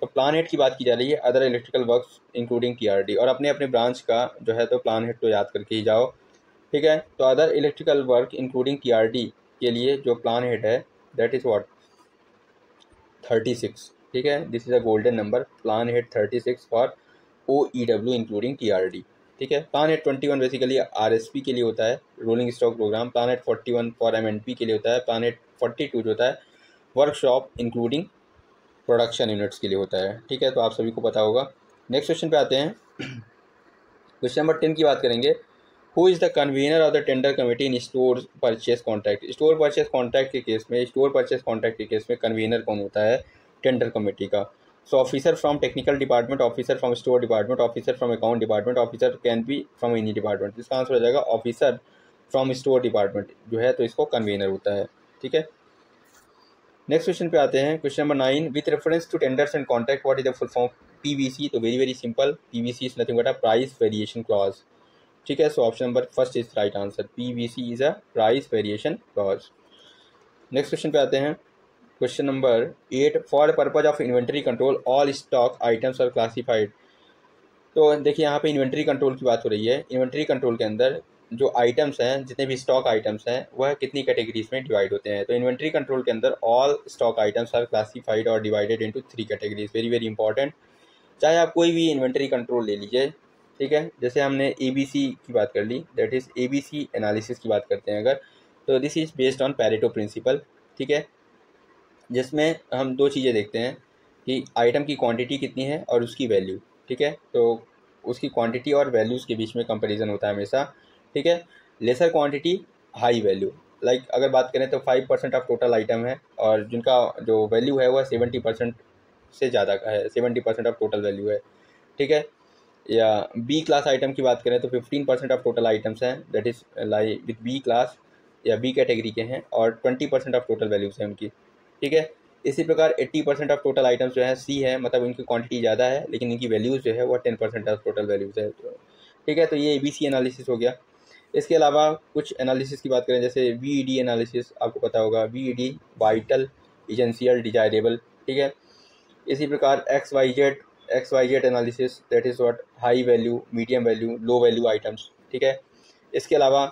तो प्लान हेड की बात की जा रही है, other electrical works including TRD, और अपने अपने ब्रांच का जो है तो प्लान हेड तो याद करके ही जाओ, ठीक है। तो other electrical work including TRD के लिए जो प्लान हेड है दैट इज़ व्हाट 36, ठीक है। This is a golden number, plan head 36 for OEW including TRD, ठीक है। प्लान हेड 21 बेसिकली RSP के लिए होता है, rolling stock programme. Plan head 41 for MNP के लिए होता है। प्लान हेड 42 जो होता है वर्कशॉप इंक्लूडिंग प्रोडक्शन यूनिट्स के लिए होता है, ठीक है। तो आप सभी को पता होगा। नेक्स्ट क्वेश्चन पे आते हैं। क्वेश्चन नंबर 10 की बात करेंगे। Who is the convener of the tender committee in store purchase contract. Store purchase contract के केस में, स्टोर परचेज कॉन्ट्रैक्ट के केस में कन्वीनर कौन होता है टेंडर कमेटी का? So officer from technical department, officer from store department, officer from account department, officer can be from any department. इसका आंसर हो जाएगा ऑफिसर फ्रॉम स्टोर डिपार्टमेंट जो है तो इसको कन्वीनर होता है, ठीक है। नेक्स्ट क्वेश्चन पे आते हैं। Question number 9, with reference to tenders and contract what is the full form PVC। तो very very simple, PVC is nothing but a price variation clause, ठीक है। So option number first is right answer, PVC is a price variation clause. Next question पे आते हैं। Question number 8, for the purpose of inventory control all stock items are classified. तो देखिए यहाँ पे इन्वेंट्री कंट्रोल की बात हो रही है। इन्वेंट्री कंट्रोल के अंदर जो आइटम्स हैं, जितने भी स्टॉक आइटम्स हैं, वह कितनी कैटेगरीज में डिवाइड होते हैं। तो इन्वेंट्री कंट्रोल के अंदर all stock items are classified और divided into 3 categories. Very very important. चाहे आप कोई भी इन्वेंट्री कंट्रोल ले लीजिए, ठीक है। जैसे हमने ABC की बात कर ली, दैट इज़ ABC एनालिसिस की बात करते हैं अगर, तो this is based on Pareto principle, ठीक है। जिसमें हम दो चीज़ें देखते हैं कि आइटम की क्वांटिटी कितनी है और उसकी वैल्यू, ठीक है। तो उसकी क्वांटिटी और वैल्यूज़ के बीच में कंपैरिजन होता है हमेशा, ठीक है। Lesser quantity high value, like अगर बात करें तो 5% ऑफ टोटल आइटम है और जिनका जो वैल्यू है वह 70% से ज़्यादा का है, 70% ऑफ टोटल वैल्यू है, ठीक है। या B क्लास आइटम की बात करें तो 15% ऑफ टोटल आइटम्स हैं, that is like with B class या B कैटेगरी के हैं, और 20% ऑफ टोटल वैल्यूज़ हैं उनकी, ठीक है। इसी प्रकार 80% ऑफ टोटल आइटम्स जो है C है, मतलब इनकी क्वांटिटी ज़्यादा है लेकिन इनकी वैल्यूज़ जो है वो 10% ऑफ टोटल वैल्यूज़ है, तो ठीक है। तो ये ABC एनालिसिस हो गया। इसके अलावा कुछ एनालिसिस की बात करें, जैसे VED एनालिसिस, आपको पता होगा VED वाइटल, एसेंशियल, डिजायरेबल, ठीक है। इसी प्रकार XYZ analysis, that is what high value, medium value, low value items, ठीक है। इसके अलावा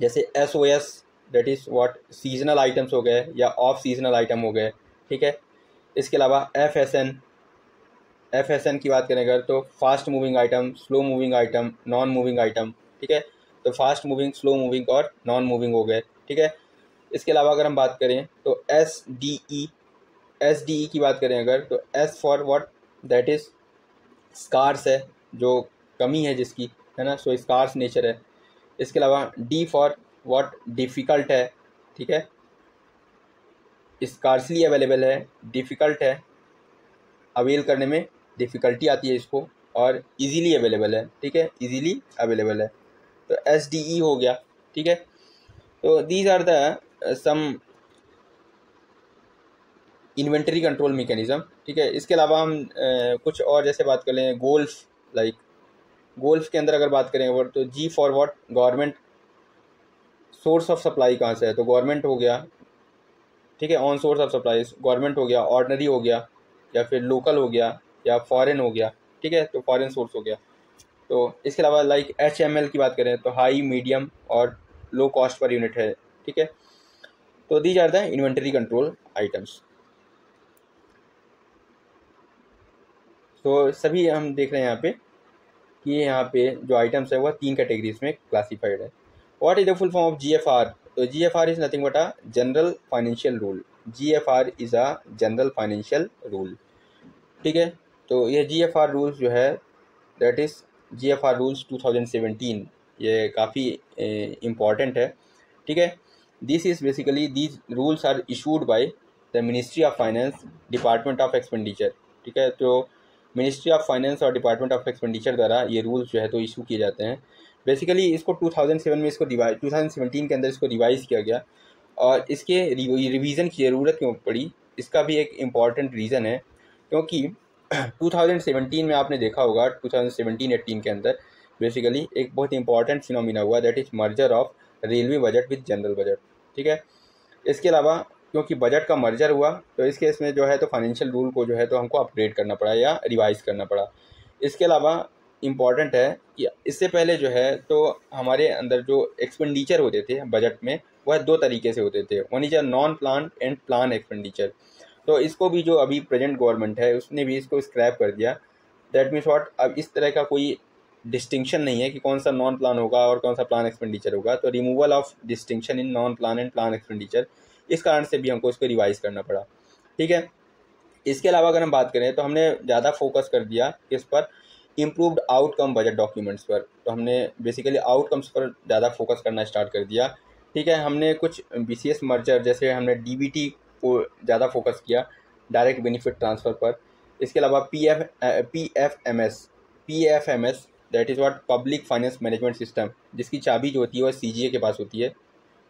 जैसे SOS, that is what seasonal items हो गए या ऑफ सीजनल आइटम हो गए, ठीक है। इसके अलावा FSN की बात करें अगर, तो fast moving item, slow moving item, non moving item, ठीक है। तो फास्ट मूविंग, स्लो मूविंग और नॉन मूविंग हो गए, ठीक है। इसके अलावा अगर हम बात करें तो SDE की बात करें अगर, तो S for what, that is scarce है, जो कमी है जिसकी, है ना, सो स्कार्स नेचर है। इसके अलावा D फॉर व्हाट, डिफ़िकल्ट है, ठीक है। स्कार्सली अवेलेबल है, डिफ़िकल्ट है, अवेल करने में डिफ़िकल्टी आती है इसको, और इजीली अवेलेबल है, ठीक है, इजीली अवेलेबल है। तो SDE हो गया, ठीक है। तो these are the some inventory control mechanism, ठीक है। इसके अलावा हम कुछ और जैसे बात कर लें, गोल्फ, लाइक गोल्फ के अंदर अगर बात करें और, तो G for what, government, source of supply कहाँ से है, तो गवर्नमेंट हो गया, ठीक है। On source of supply government हो गया, ऑर्डनरी हो गया, या फिर लोकल हो गया, या फॉरेन हो गया, ठीक है। तो फॉरेन सोर्स हो गया। तो इसके अलावा लाइक HML की बात करें तो हाई, मीडियम और लो कॉस्ट पर यूनिट है, ठीक है। तो these are the inventory control items. तो सभी हम देख रहे हैं यहाँ पे कि यहाँ पे जो आइटम्स है वह 3 कैटेगरीज में क्लासिफाइड है। What is the full form of GFR। तो GFR is nothing but a general financial rule. GFR is a general financial rule, ठीक है। तो ये GFR रूल्स जो है, दैट इज़ GFR रूल्स 2017, ये काफ़ी इम्पॉर्टेंट है, ठीक है। This is basically these rules are issued by the Ministry of Finance, Department of Expenditure, ठीक है। तो मिनिस्ट्री ऑफ फाइनेंस और डिपार्टमेंट ऑफ एक्सपेंडिचर द्वारा ये रूल्स जो है तो इशू किए जाते हैं। बेसिकली इसको 2007 में इसको 2017 के अंदर इसको रिवाइज़ किया गया, और इसके रिवीजन की ज़रूरत क्यों पड़ी, इसका भी एक इम्पॉर्टेंट रीज़न है। क्योंकि 2017 में आपने देखा होगा 2017-18 के अंदर बेसिकली एक बहुत इंपॉर्टेंट फिनोमिना हुआ, that is merger of railway budget with general budget. ठीक है, इसके अलावा क्योंकि बजट का मर्जर हुआ तो इस केस में जो है तो फाइनेंशियल रूल को जो है तो हमको अपग्रेड करना पड़ा या रिवाइज करना पड़ा। इसके अलावा इम्पॉर्टेंट है कि इससे पहले जो है तो हमारे अंदर जो एक्सपेंडिचर होते थे बजट में वह दो तरीके से होते थे, one is a non plan and plan expenditure. तो इसको भी जो अभी प्रेजेंट गवर्नमेंट है उसने भी इसको स्क्रैप कर दिया। दैट मीन्स व्हाट, अब इस तरह का कोई डिस्टिंक्शन नहीं है कि कौन सा नॉन प्लान होगा और कौन सा प्लान एक्सपेंडिचर होगा। तो removal of distinction in non plan and plan expenditure, इस कारण से भी हमको इसको रिवाइज करना पड़ा। ठीक है, इसके अलावा अगर हम बात करें तो हमने ज़्यादा फोकस कर दिया किस पर, इम्प्रूव्ड आउटकम बजट डॉक्यूमेंट्स पर। तो हमने बेसिकली आउटकम्स पर ज़्यादा फोकस करना स्टार्ट कर दिया। ठीक है, हमने कुछ बीसीएस मर्जर जैसे हमने डीबीटी को ज़्यादा फोकस किया, डायरेक्ट बेनिफिट ट्रांसफ़र पर। इसके अलावा PFMS that is what, public finance management system, जिसकी चाबी जो होती है वह सीजीए के पास होती है,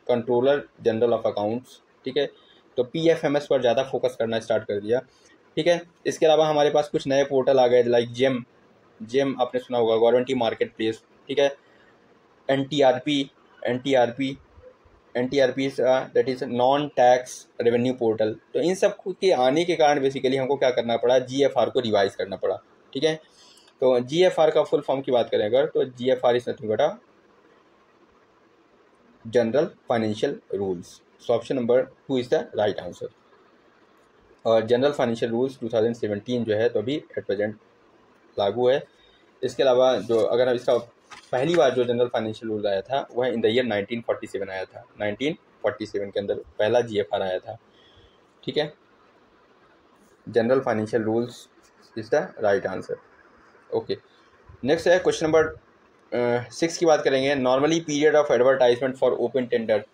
कंट्रोलर जनरल ऑफ अकाउंट्स। ठीक है, तो पीएफएमएस पर ज़्यादा फोकस करना स्टार्ट कर दिया। ठीक है, इसके अलावा हमारे पास कुछ नए पोर्टल आ गए लाइक जेम, जेम आपने सुना होगा, गवर्नमेंट मार्केट प्लेस। ठीक है, NTRP, NTRP NTRP that is non tax revenue portal. तो इन सब के आने के कारण बेसिकली हमको क्या करना पड़ा, जीएफआर को रिवाइज करना पड़ा। ठीक है, तो जीएफआर का फुल फॉर्म की बात करें अगर, तो GFR is nothing but a general financial rules. So option number 2 is the right answer. और जनरल फाइनेंशियल रूल्स 2017 जो है तो अभी एट प्रेजेंट लागू है। इसके अलावा जो अगर इसका पहली बार जो जनरल फाइनेंशियल रूल आया था वह इन द ईयर 1947 आया था। 1947 के अंदर पहला जीएफआर आया था। ठीक है, general financial rules is the right answer. Okay, next है क्वेश्चन नंबर 6 की बात करेंगे। Normally period of advertisement for open tender.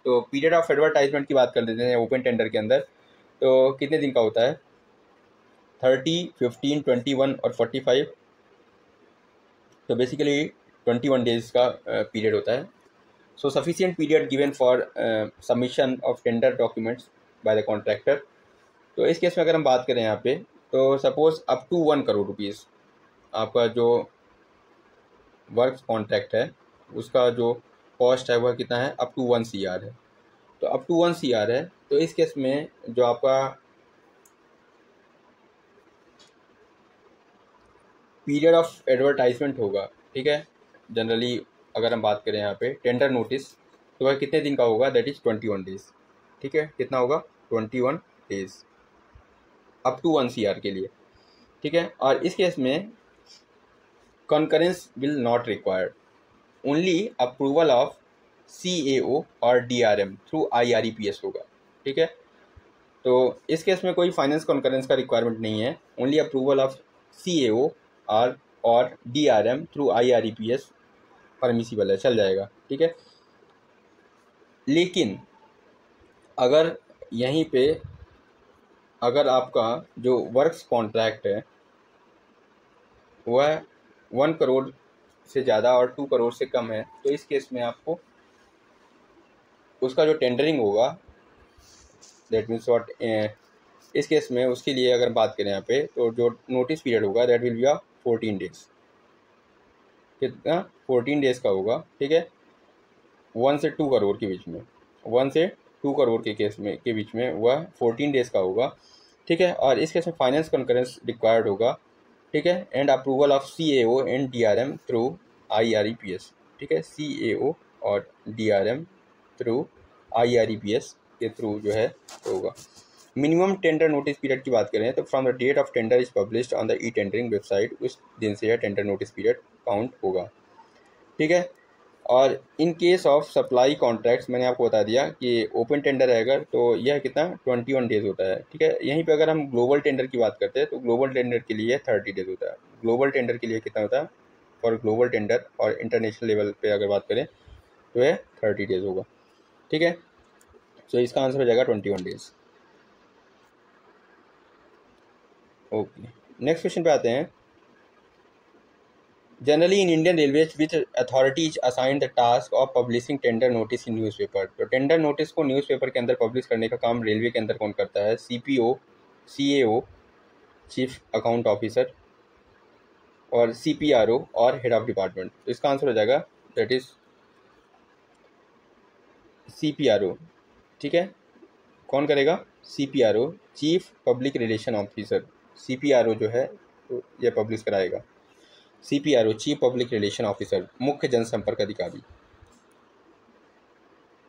तो पीरियड ऑफ एडवर्टाइजमेंट की बात कर लेते हैं ओपन टेंडर के अंदर, तो कितने दिन का होता है, 30, 15, 21 और 45। तो बेसिकली 21 डेज का पीरियड होता है। So sufficient period given for submission of tender documents by the contractor. तो इस केस में अगर हम बात करें यहाँ पे, तो suppose up to 1 crore rupees आपका जो वर्क कॉन्ट्रैक्ट है उसका जो कॉस्ट है वह कितना है, अप टू 1 CR है। तो अप टू 1 CR है, तो इस केस में जो आपका पीरियड ऑफ एडवर्टाइजमेंट होगा, ठीक है, जनरली अगर हम बात करें यहाँ पे टेंडर नोटिस, तो वह कितने दिन का होगा, दैट इज़ 21 डेज। ठीक है, कितना होगा, 21 डेज अप टू 1 CR के लिए। ठीक है, और इस केस में concurrence will not required, only approval of CAO और DRM थ्रू IREPS होगा। ठीक है, तो इस केस में कोई फाइनेंस कंकरेंस का रिक्वायरमेंट नहीं है, ओनली अप्रूवल ऑफ CAO और DRM थ्रू IREPS परमिसिबल है, चल जाएगा। ठीक है, लेकिन अगर यहीं पे अगर आपका जो वर्क्स कॉन्ट्रैक्ट है वह 1 करोड़ से ज़्यादा और 2 करोड़ से कम है, तो इस केस में आपको उसका जो टेंडरिंग होगा, दैट मीन्स व्हाट, इस केस में उसके लिए अगर बात करें यहाँ पे, तो जो नोटिस पीरियड होगा दैट विल बी 14 डेज। कितना, 14 डेज का होगा। ठीक है, 1 से 2 करोड़ के बीच में, 1 से 2 करोड़ के केस में के बीच में वह 14 डेज का होगा। ठीक है, और इस केस में फाइनेंस कंकरेंस रिक्वायर्ड होगा। ठीक है, and approval of CAO and DRM through IREPS। ठीक है, CAO और DRM थ्रू IREPS के थ्रू जो है होगा। मिनिमम टेंडर नोटिस पीरियड की बात करें तो from the date of tender is published on the e-tendering website, उस दिन से यह टेंडर नोटिस पीरियड काउंट होगा। ठीक है, और in case of supply contracts मैंने आपको बता दिया कि ओपन टेंडर है अगर, तो यह कितना 21 डेज होता है। ठीक है, यहीं पे अगर हम ग्लोबल टेंडर की बात करते हैं तो ग्लोबल टेंडर के लिए 30 डेज होता है। ग्लोबल टेंडर के लिए कितना होता है, फॉर ग्लोबल टेंडर और इंटरनेशनल लेवल पे अगर बात करें तो यह 30 डेज होगा। ठीक है, तो इसका आंसर हो जाएगा 21 डेज। ओके, नेक्स्ट क्वेश्चन पे आते हैं। Generally in Indian railways which authorities assign the task of publishing tender notice in newspaper. तो टेंडर नोटिस को न्यूज़पेपर के अंदर पब्लिश करने का काम रेलवे के अंदर कौन करता है, CPO, CAO, chief account officer, और CPRO और हेड ऑफ डिपार्टमेंट। तो इसका आंसर हो जाएगा दैट इज CPRO। ठीक है, कौन करेगा? CPRO, chief public relation officer. CPRO जो है तो ये पब्लिश कराएगा। CPRO chief public relation officer, मुख्य जनसंपर्क अधिकारी।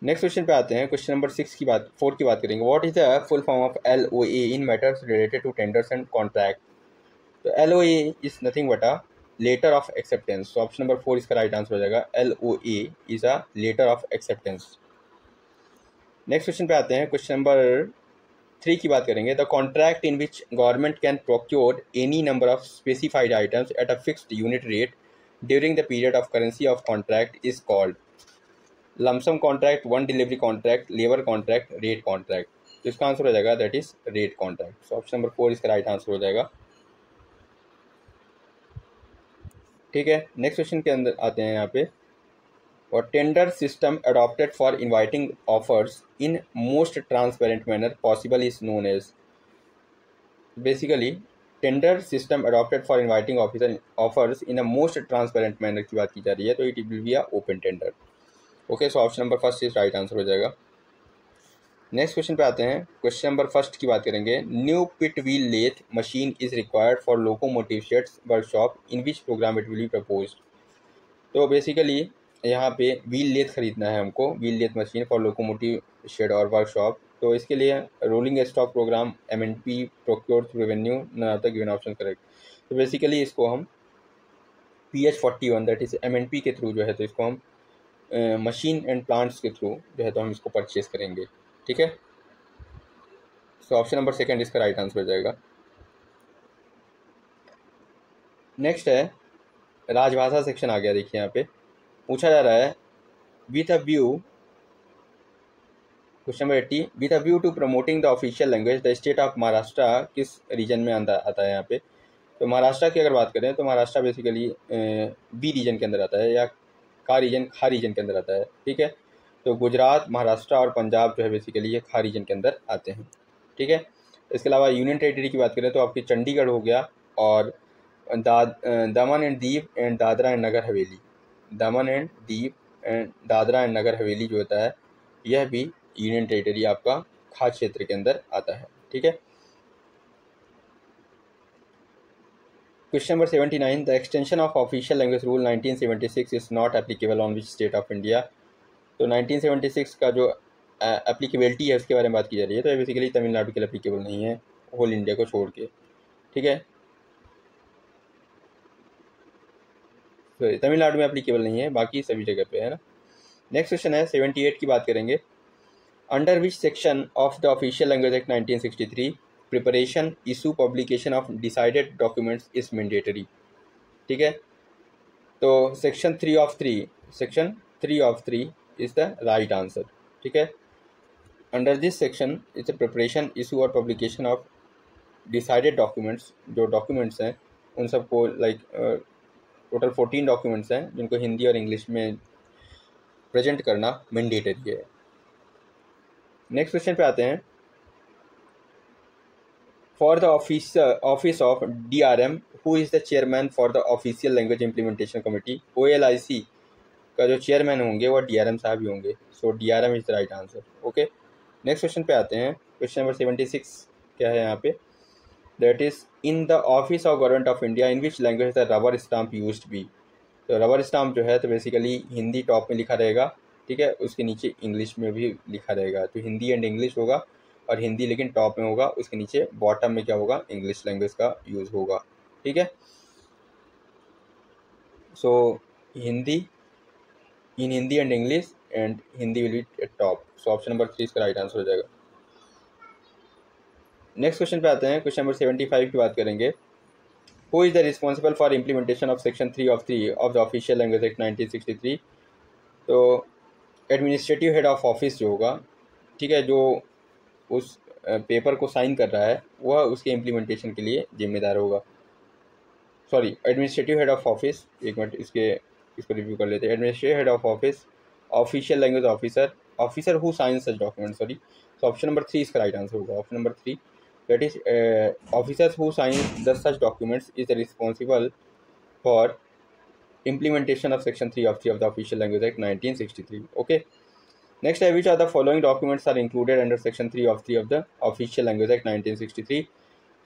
नेक्स्ट क्वेश्चन पे आते हैं। क्वेश्चन नंबर 4 की बात करेंगे। What is the full form of LOA in matters related to tenders and contract? तो LOA is nothing but a letter of acceptance. तो ऑप्शन नंबर 4 इसका राइट आंसर हो जाएगा। LOA is a letter of acceptance. Next question पे आते हैं। क्वेश्चन नंबर 3 की बात करेंगे। The contract in which government can procure any number of specified items at a fixed unit rate during the period of currency of contract is called lump sum contract, one delivery contract, labour contract, rate contract. तो इसका आंसर हो जाएगा दैट इज रेट कॉन्ट्रैक्ट। तो ऑप्शन नंबर 4 इसका राइट आंसर हो जाएगा। ठीक है, नेक्स्ट क्वेश्चन के अंदर आते हैं यहाँ पे। और tender system adopted for inviting offers in most transparent manner possible is known as. Basically tender system adopted for inviting offers in a most transparent manner की बात की जा रही है, तो it will be a open tender. Okay, so option number first is right answer हो जाएगा। नेक्स्ट क्वेश्चन पे आते हैं। क्वेश्चन नंबर फर्स्ट की बात करेंगे। New pit wheel lathe machine is required for locomotive sheds workshop in which programme it will be proposed. तो बेसिकली यहाँ पे व्हील लेथ खरीदना है हमको, wheel lathe machine for locomotive shed और वर्कशॉप। तो इसके लिए rolling stock programme, MNP, procure through revenue, none of the given option correct. तो बेसिकली इसको हम PH41 दैट इज MNP के थ्रू जो है तो इसको हम मशीन एंड प्लांट्स के थ्रू जो है तो हम इसको परचेज करेंगे। ठीक है, सो ऑप्शन नंबर सेकंड इसका राइट आंसर हो जाएगा। नेक्स्ट है राजभाषा सेक्शन आ गया। देखिए यहाँ पे पूछा जा रहा है with a view, question number 80, with a view to promoting the official language the state of Maharashtra किस रीजन में आता है यहाँ पे। तो महाराष्ट्र की अगर बात करें तो महाराष्ट्र बेसिकली बी रीजन के अंदर आता है, या खा रीजन के अंदर आता है। ठीक है, तो गुजरात, महाराष्ट्र और पंजाब जो है बेसिकली ये खा रीजन के अंदर आते हैं। ठीक है, इसके अलावा यूनियन टेरिटरी की बात करें तो आपकी चंडीगढ़ हो गया, और Daman and Diu and Dadra and Nagar Haveli, Daman and Diu and Dadra and Nagar Haveli जो होता है यह भी यूनियन टेरिटरी आपका खास क्षेत्र के अंदर आता है। ठीक है, question number 79, the extension of official language rule 1976 is not applicable on which state of India. तो 1976 का जो एप्लीकेबिलिटी है उसके बारे में बात की जा रही है, तो ये बेसिकली तमिलनाडु के लिए एप्लीकेबल नहीं है, होल इंडिया को छोड़ के। ठीक है, तो तमिलनाडु में एप्लीकेबल नहीं है, बाकी सभी जगह पे है ना। नेक्स्ट क्वेश्चन है 78 की बात करेंगे। Under which section of the official language act 1963 preparation, issue, publication of decided documents is mandatory. ठीक है, तो section 3 of 3 is the right answer. ठीक है, under this section is the preparation, issue और पब्लिकेशन ऑफ डिसाइडेड डॉक्यूमेंट्स। जो डॉक्यूमेंट्स हैं उन सबको लाइक टोटल 14 डॉक्यूमेंट्स हैं जिनको हिंदी और इंग्लिश में प्रेजेंट करना मैंडेटरी है। नेक्स्ट क्वेश्चन पे आते हैं। For the office of DRM who is the chairman for the official language implementation committee. OLIC का जो चेयरमैन होंगे वो DRM साहब ही होंगे, सो DRM is the right answer. Okay, next question पे आते हैं। क्वेश्चन नंबर 76 क्या है यहाँ पे, that is in the office of government of India in which language the rubber stamp used be. तो रबर स्टाम्प जो है तो बेसिकली हिंदी टॉप में लिखा रहेगा। ठीक है, उसके नीचे इंग्लिश में भी लिखा रहेगा, तो हिंदी एंड इंग्लिश होगा, और हिंदी लेकिन टॉप में होगा, उसके नीचे बॉटम में क्या होगा, इंग्लिश लैंग्वेज का यूज़ होगा। ठीक है, so Hindi, in Hindi and English, and Hindi will be top. So option number 3 इसका राइट आंसर हो जाएगा। नेक्स्ट क्वेश्चन पे आते हैं। क्वेश्चन नंबर 75 की बात करेंगे। Who is the responsible for implementation of section 3 of the official language act 1963। तो एडमिनिस्ट्रेटिव हेड ऑफ ऑफिस जो होगा, ठीक है, जो उस पेपर को साइन कर रहा है वह उसके इम्प्लीमेंटेशन के लिए जिम्मेदार होगा। Sorry, administrative head of office, एक मिनट इसको रिव्यू कर लेते हैं। Administrative head of office, official language officer, officer who science such document, sorry. तो ऑप्शन नंबर 3 इसका राइट आंसर होगा, option number 3 that is officers who sign the such documents is responsible for implementation of section 3 of the Official Language Act 1963. Okay, next है, which are the following documents are included under section 3 of the Official Language Act 1963?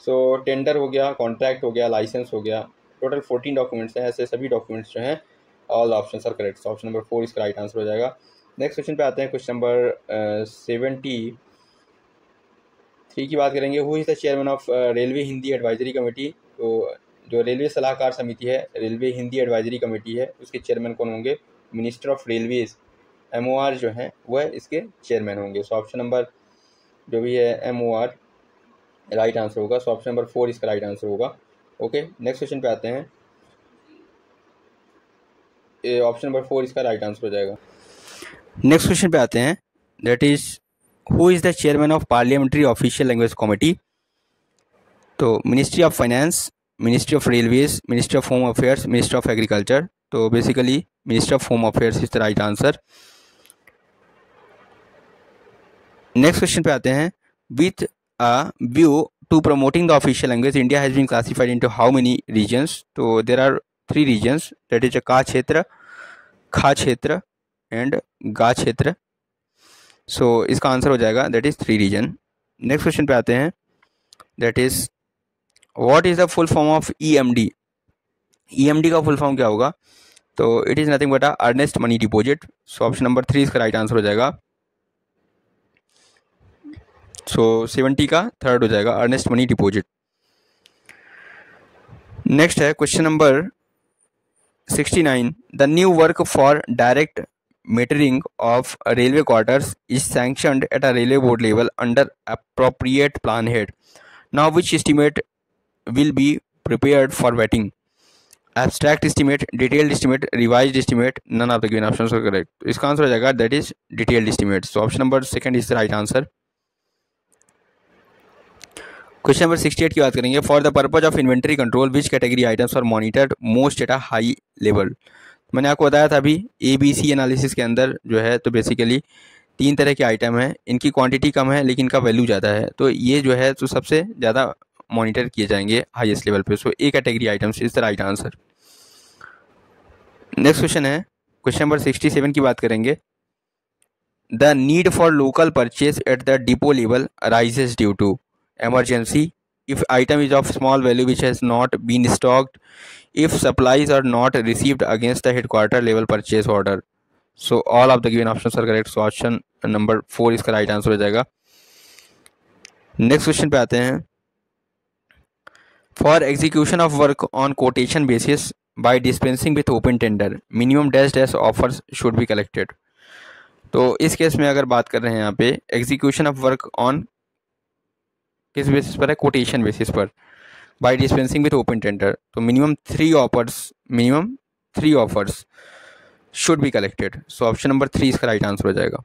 So tender हो गया, कॉन्ट्रैक्ट हो गया, लाइसेंस हो गया, टोटल 14 डॉक्यूमेंट्स हैं। ऐसे सभी डॉक्यूमेंट्स जो हैं all options are correct, option number 4 इसका राइट आंसर हो जाएगा। नेक्स्ट क्वेश्चन पे आते हैं, क्वेश्चन नंबर 73 की बात करेंगे। Who is the chairman of railway Hindi advisory committee? तो जो रेलवे सलाहकार समिति है, रेलवे हिंदी एडवाइजरी कमेटी है, उसके चेयरमैन कौन होंगे? मिनिस्टर ऑफ रेलवेज, MOR जो हैं वह इसके चेयरमैन होंगे। सो ऑप्शन नंबर जो भी है MOR राइट आंसर होगा। सो ऑप्शन नंबर 4 इसका राइट आंसर होगा। ओके, नेक्स्ट क्वेश्चन पे आते हैं, ऑप्शन नंबर 4 इसका राइट आंसर हो जाएगा। नेक्स्ट क्वेश्चन पे आते हैं, that is who is the chairman of parliamentary official language committee? तो ministry of finance, ministry of railways, ministry of home affairs, ministry of agriculture. तो basically ministry of home affairs is the right answer. Next question पे आते हैं, with a view to promoting the official language, India has been classified into how many regions? तो there are 3 regions, that is का क्षेत्र, खा क्षेत्र and गा क्षेत्र। सो इसका आंसर हो जाएगा that is 3 region। Next question पे आते हैं, that is what is the full form of EMD? EMD का फुल फॉर्म क्या होगा? तो it is nothing but earnest money deposit. So option number 3 इसका राइट आंसर हो जाएगा। सो 70 का थर्ड हो जाएगा, अर्नेस्ट मनी डिपॉजिट। नेक्स्ट है question number 69, the new work for direct metering of railway quarters is sanctioned at a railway board level under appropriate plan head. Now which estimate will be prepared for vetting? Abstract estimate, detailed estimate, revised estimate, none of the given options are correct. इसका आंसर हो जाएगा that is detailed estimate. So option number 2 is the right answer. Question number 68 की बात करेंगे, for the purpose of inventory control which category items are monitored most at a high level? मैंने आपको बताया था अभी ABC एनालिसिस के अंदर जो है, तो बेसिकली 3 तरह के आइटम हैं, इनकी क्वांटिटी कम है लेकिन इनका वैल्यू ज़्यादा है, तो ये जो है तो सबसे ज़्यादा मॉनिटर किए जाएंगे हाईएस्ट लेवल पे। So A category items is the right answer. Next question है, क्वेश्चन नंबर 67 की बात करेंगे, the need for local purchase at the depot level arises due to emergency, if item is of small value which has not been stocked, if supplies are not received against the headquarter level purchase order. So all of the given options are correct. So option number 4 इसका right answer हो जाएगा। नेक्स्ट क्वेश्चन पे आते हैं, for execution of work on quotation basis by dispensing with open tender, minimum dash offers should be collected. तो इस केस में अगर बात कर रहे हैं यहाँ पे एग्जीक्यूशन ऑफ वर्क ऑन किस बेसिस पर है? कोटेशन बेसिस पर, by dispensing with open tender, तो minimum 3 offers should be collected. So option number 3 इसका राइट आंसर हो जाएगा।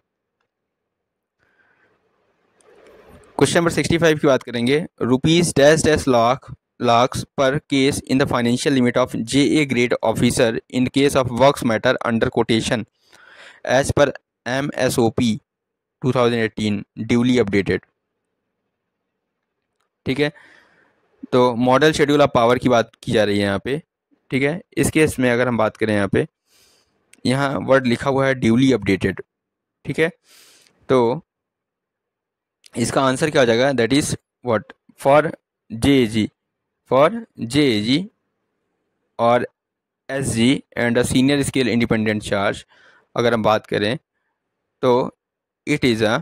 क्वेश्चन नंबर 65 की बात करेंगे, rupees dash lakhs per case in the financial limit of JA grade officer in case of works matter under quotation as per MSOP 2018 duly updated. ठीक है, तो मॉडल शेड्यूल ऑफ पावर की बात की जा रही है यहाँ पे। ठीक है, इस केस में अगर हम बात करें यहाँ वर्ड लिखा हुआ है ड्यूली अपडेटेड। ठीक है, तो इसका आंसर क्या हो जाएगा? That is what? For JAG और SG and senior scale independent charge अगर हम बात करें तो it is a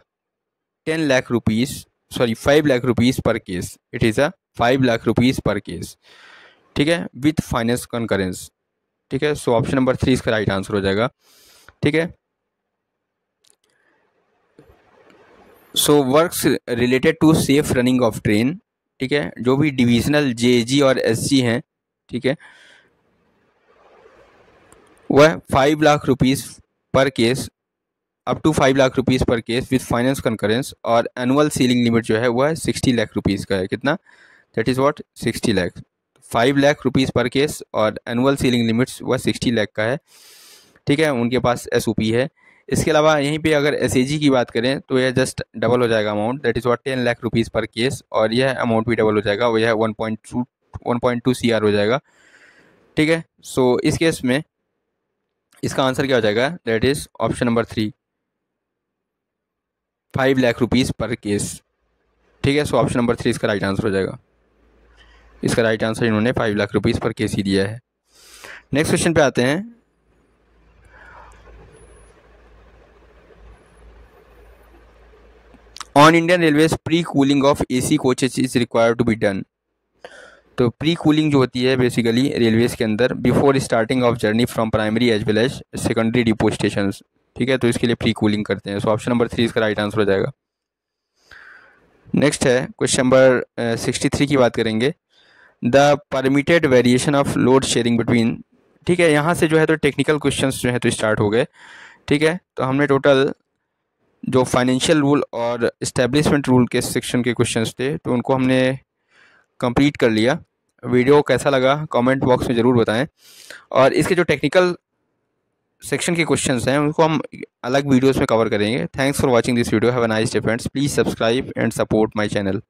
5 lakh rupees per case. It is a 5 lakh rupees per case. ठीक है, विथ फाइनेंस कंकरेंस। ठीक है, सो ऑप्शन नंबर 3 इसका राइट आंसर हो जाएगा। ठीक है, so works related to safe running of train. ठीक है, जो भी डिविजनल JG और SG हैं, ठीक है, वह 5 lakh rupees per case, up to 5 lakh rupees per case with finance concurrence, और एनुअल सीलिंग लिमिट जो है वह 60 लाख रुपीज़ का है। कितना? That is what? 60 lakh. 5 lakh rupees per case और एनुअल सीलिंग लिमिट्स वह 60 लाख का है। ठीक है, उनके पास SOP है। इसके अलावा यहीं पे अगर एसएजी की बात करें तो यह जस्ट डबल हो जाएगा amount, that is what 10 lakh rupees per case, और यह अमाउंट भी डबल हो जाएगा, वो यह 1.2 CR हो जाएगा। ठीक है, सो इस केस में इसका आंसर क्या हो जाएगा, that is option number 3, 5 lakh rupees per case. ठीक है, सो ऑप्शन नंबर 3 इसका राइट आंसर हो जाएगा। इसका राइट आंसर इन्होंने 5 लाख रुपीज़ पर केस ही दिया है। नेक्स्ट क्वेश्चन पे आते हैं। On Indian railways pre cooling of AC coaches is required to be done. तो प्री कूलिंग जो होती है बेसिकली रेलवेज के अंदर before starting of journey from primary as well as secondary depot station. ठीक है, तो इसके लिए प्री कूलिंग करते हैं, सो ऑप्शन नंबर 3 इसका राइट आंसर हो जाएगा। नेक्स्ट है क्वेश्चन नंबर 63 की बात करेंगे। The permitted variation of load sharing between. ठीक है, यहाँ से जो है तो टेक्निकल क्वेश्चंस जो है तो स्टार्ट हो गए। ठीक है, तो हमने टोटल जो फाइनेंशियल रूल और इस्टेब्लिशमेंट रूल के सेक्शन के क्वेश्चंस थे तो उनको हमने कंप्लीट कर लिया। वीडियो कैसा लगा कमेंट बॉक्स में ज़रूर बताएं, और इसके जो टेक्निकल सेक्शन के क्वेश्चंस हैं उनको हम अलग वीडियोस में कवर करेंगे। Thanks for watching this video, have a nice day friends, please subscribe and support my channel.